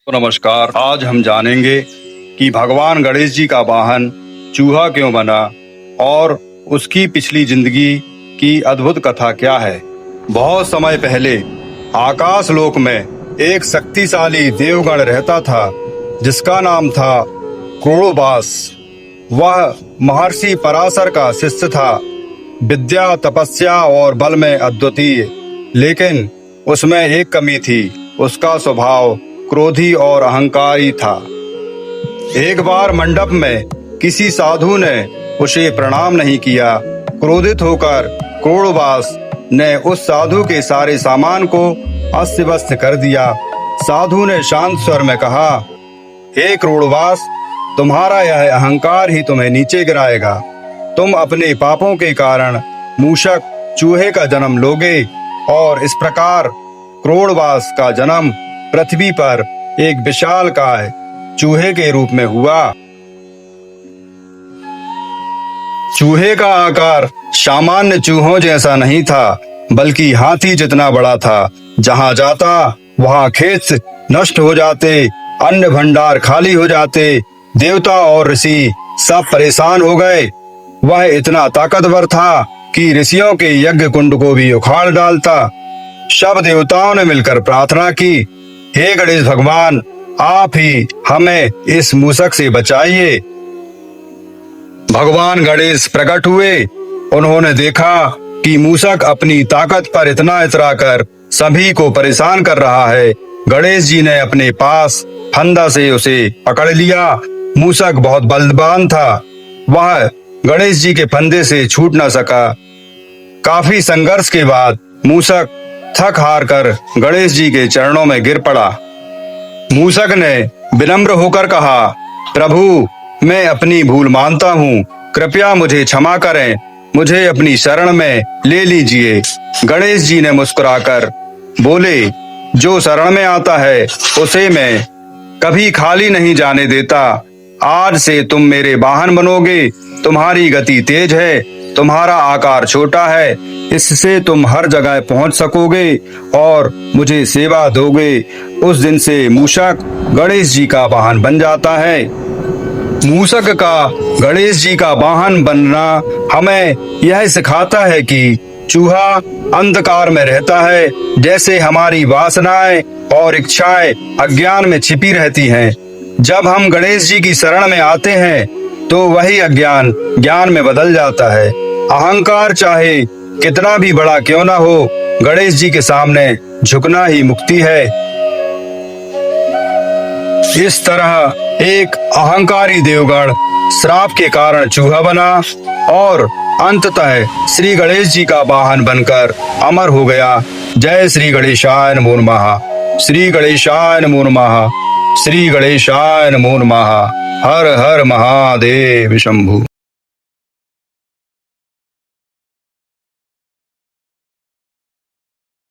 तो नमस्कार। आज हम जानेंगे कि भगवान गणेश जी का वाहन चूहा क्यों बना और उसकी पिछली जिंदगी की अद्भुत कथा क्या है। बहुत समय पहले आकाश लोक में एक शक्तिशाली देवगण रहता था जिसका नाम था क्रोड़ोबास। वह महर्षि पराशर का शिष्य था, विद्या, तपस्या और बल में अद्वितीय। लेकिन उसमें एक कमी थी, उसका स्वभाव क्रोधी और अहंकारी था। एक बार मंडप में किसी साधु ने उसे प्रणाम नहीं किया। क्रोधित होकर क्रोड़ोबास ने उस साधु के सारे सामान को अस्त-व्यस्त कर दिया। साधु ने शांत स्वर में कहा, हे क्रोड़ोबास, तुम्हारा यह अहंकार ही तुम्हें नीचे गिराएगा। तुम अपने पापों के कारण मूषक चूहे का जन्म लोगे और इस प्रकार क्रोड़ोबास का जन्म पृथ्वी पर एक विशालकाय चूहे के रूप में हुआ। चूहे का आकार सामान्य चूहों जैसा नहीं था, बल्कि हाथी जितना बड़ा था। जहां जाता वहां खेत नष्ट हो जाते, अन्न भंडार खाली हो जाते, देवता और ऋषि सब परेशान हो गए। वह इतना ताकतवर था कि ऋषियों के यज्ञ कुंड को भी उखाड़ डालता। सब देवताओं ने मिलकर प्रार्थना की, हे गणेश भगवान, आप ही हमें इस मूषक से बचाइए। भगवान गणेश प्रकट हुए। उन्होंने देखा कि मूषक अपनी ताकत पर इतना इतराकर सभी को परेशान कर रहा है। गणेश जी ने अपने पास फंदा से उसे पकड़ लिया। मूषक बहुत बलवान था, वह गणेश जी के फंदे से छूट न सका। काफी संघर्ष के बाद मूषक थक हार कर गणेश जी के चरणों में गिर पड़ा। मूषक ने विनम्र होकर कहा, प्रभु, मैं अपनी भूल मानता हूँ, कृपया मुझे क्षमा करें, मुझे अपनी शरण में ले लीजिए। गणेश जी ने मुस्कुराकर बोले, जो शरण में आता है उसे मैं कभी खाली नहीं जाने देता। आज से तुम मेरे वाहन बनोगे। तुम्हारी गति तेज है, तुम्हारा आकार छोटा है, इससे तुम हर जगह पहुंच सकोगे और मुझे सेवा दोगे। उस दिन से मूषक गणेश जी का वाहन बन जाता है। मूषक का गणेश जी का वाहन बनना हमें यह सिखाता है कि चूहा अंधकार में रहता है, जैसे हमारी वासनाएं और इच्छाएं अज्ञान में छिपी रहती हैं। जब हम गणेश जी की शरण में आते हैं तो वही अज्ञान ज्ञान में बदल जाता है। अहंकार चाहे कितना भी बड़ा क्यों ना हो, गणेश जी के सामने झुकना ही मुक्ति है। इस तरह एक अहंकारी देवगण श्राप के कारण चूहा बना और अंततः श्री गणेश जी का वाहन बनकर अमर हो गया। जय श्री गणेशाय नमो नमः। श्री गणेशाय नमो नमः। श्री गणेशाय नमो नमः। हर हर महादेव शंभु।